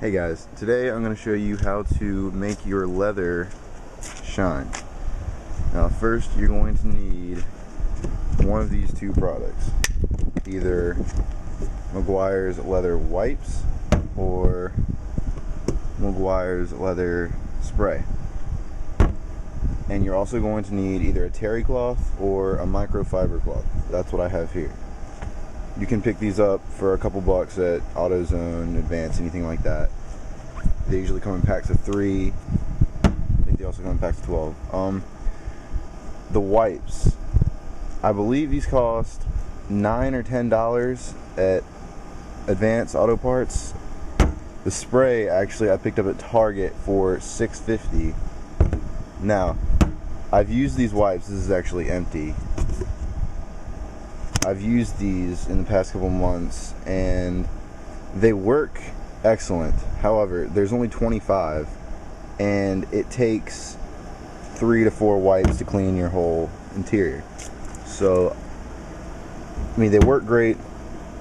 Hey guys, today I'm going to show you how to make your leather shine. Now first you're going to need one of these two products. Either Meguiar's leather wipes or Meguiar's leather spray. And you're also going to need either a terry cloth or a microfiber cloth. That's what I have here. You can pick these up for a couple bucks at AutoZone, Advance, anything like that. They usually come in packs of 3. I think they also come in packs of 12. The wipes, I believe these cost $9 or $10 at Advance Auto Parts. The spray, actually, I picked up at Target for $6.50. Now, I've used these wipes. This is actually empty. I've used these in the past couple months and they work excellent. However, there's only 25 and it takes 3 to 4 wipes to clean your whole interior. So, I mean, they work great,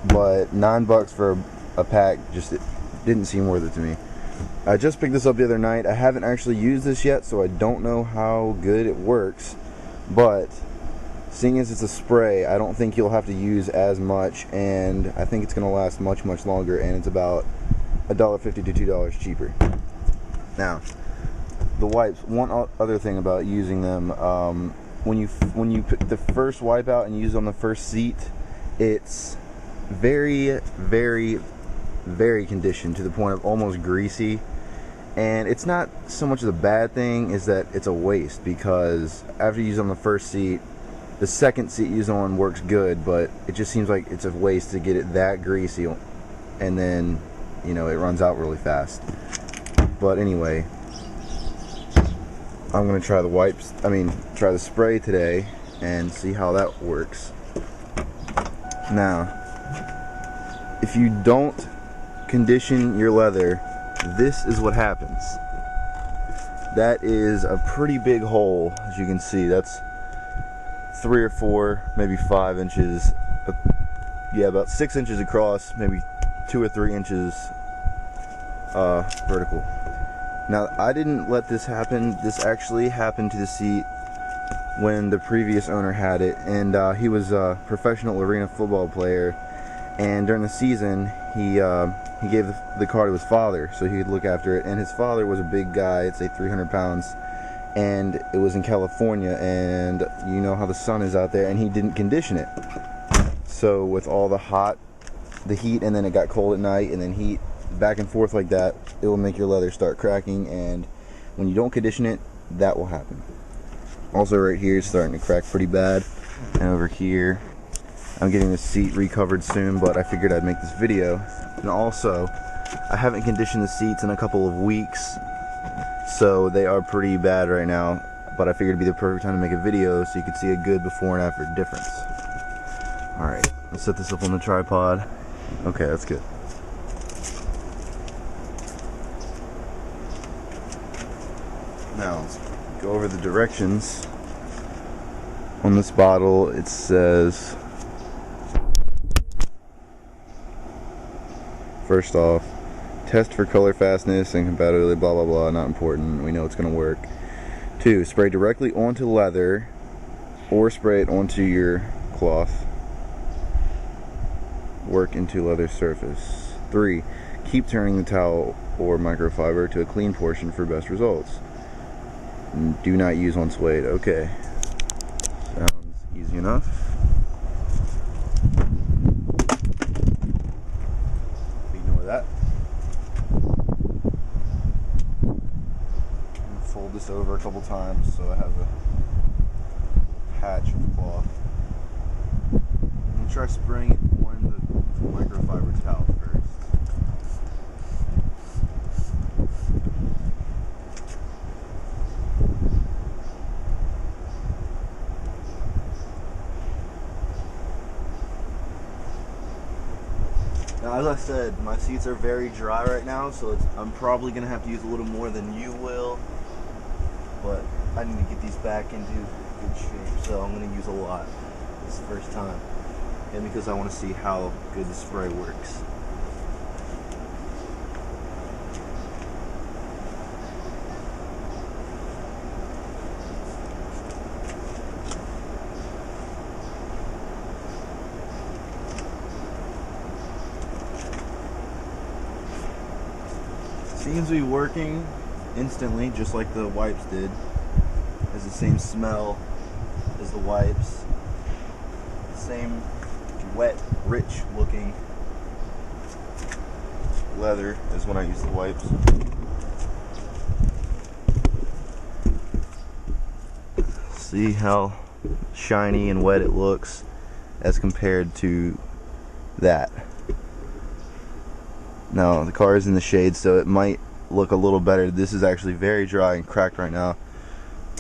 but $9 for a pack just didn't seem worth it to me. I just picked this up the other night. I haven't actually used this yet, so I don't know how good it works, but seeing as it's a spray, I don't think you'll have to use as much, and I think it's going to last much longer, and it's about $1.50 to $2 cheaper. Now, the wipes, one other thing about using them, when you put the first wipe out and use it on the first seat, it's very conditioned to the point of almost greasy. And it's not so much of a bad thing, is that it's a waste, because after you use it on the first seat, the second seat you use on works good, but it just seems like it's a waste to get it that greasy, and then, you know, it runs out really fast. But anyway, I'm gonna try the spray today and see how that works. Now, if you don't condition your leather, this is what happens. That is a pretty big hole, as you can see. That's 3 or 4, maybe 5 inches. Yeah, about 6 inches across, maybe 2 or 3 inches vertical. Now, I didn't let this happen. This actually happened to the seat when the previous owner had it, and he was a professional arena football player, and during the season he gave the car to his father so he could look after it, and his father was a big guy, I'd say 300 pounds, and it was in California, and you know how the sun is out there, and he didn't condition it. So with all the heat, and then it got cold at night, and then heat back and forth like that, it will make your leather start cracking, and when you don't condition it, that will happen. Also right here, it's starting to crack pretty bad, and over here, I'm getting this seat recovered soon, but I figured I'd make this video. And also, I haven't conditioned the seats in a couple of weeks, so they are pretty bad right now, but I figured it'd be the perfect time to make a video so you could see a good before and after difference. Alright, let's set this up on the tripod. Okay, that's good. Now, let's go over the directions. On this bottle, it says, first off, test for color fastness and compatibility, blah blah blah, not important, we know it's going to work. 2, spray directly onto leather or spray it onto your cloth. Work into leather surface. 3, keep turning the towel or microfiber to a clean portion for best results. Do not use on suede. Okay. Sounds easy enough. Ignore that. Fold this over a couple times so I have a patch of cloth. I'm going to try spraying it on the microfiber towel first. Now, as I said, my seats are very dry right now, so I'm probably going to have to use a little more than you will, but I need to get these back into good shape, so I'm going to use a lot this first time. and because I want to see how good the spray works. Seems to be working instantly, just like the wipes did. Has the same smell as the wipes. Same wet, rich looking leather as when I use the wipes. See how shiny and wet it looks as compared to that. Now the car is in the shade, so it might look a little better. This is actually very dry and cracked right now,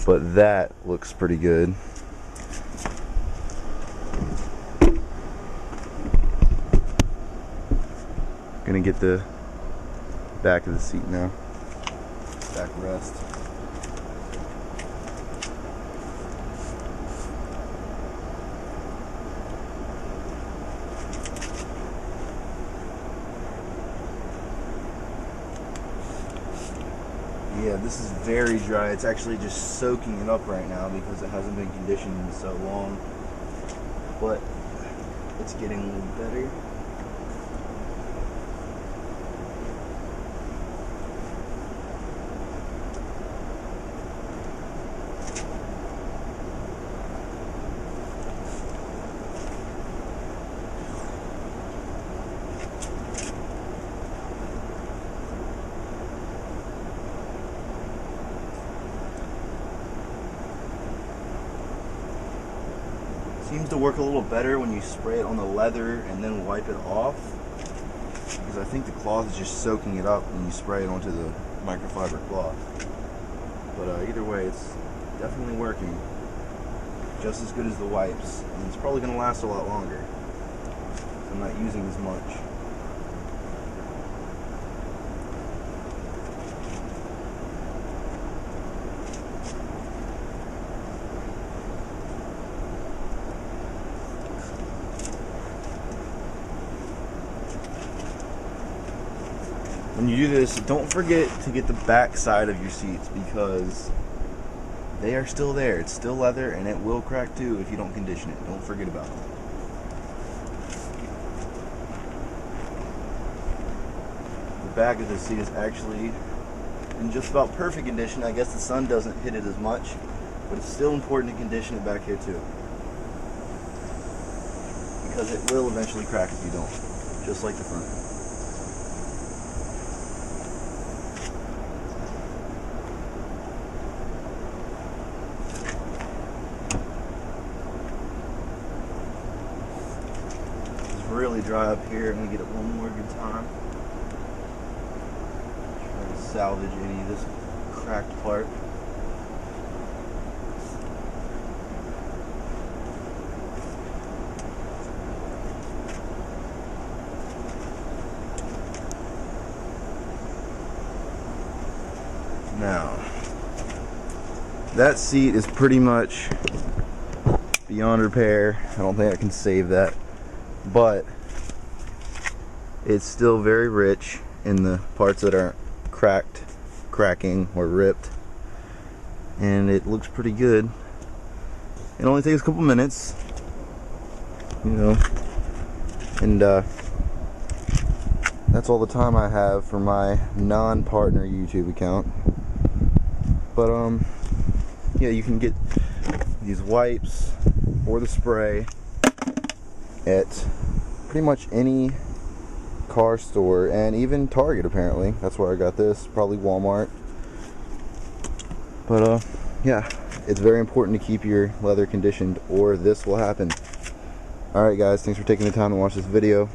but that looks pretty good. Gonna get the back of the seat now. Backrest. Yeah, this is very dry. It's actually just soaking it up right now because it hasn't been conditioned in so long. But it's getting a little better. Seems to work a little better when you spray it on the leather and then wipe it off, because I think the cloth is just soaking it up when you spray it onto the microfiber cloth. But either way, it's definitely working just as good as the wipes, and it's probably going to last a lot longer. I'm not using as much. When you do this, don't forget to get the back side of your seats because they are still there. It's still leather and it will crack too if you don't condition it. Don't forget about it. The back of the seat is actually in just about perfect condition. I guess the sun doesn't hit it as much, but it's still important to condition it back here too, because it will eventually crack if you don't, just like the front. Really dry up here. I'm gonna get it one more good time. Try to salvage any of this cracked part. Now, that seat is pretty much beyond repair. I don't think I can save that. But it's still very rich in the parts that aren't cracked, cracking, or ripped, and it looks pretty good. It only takes a couple minutes, you know, and that's all the time I have for my non-partner YouTube account. But yeah, you can get these wipes or the spray at pretty much any car store, and even Target apparently. That's where I got this, probably Walmart. But yeah, it's very important to keep your leather conditioned or this will happen. Alright guys, thanks for taking the time to watch this video.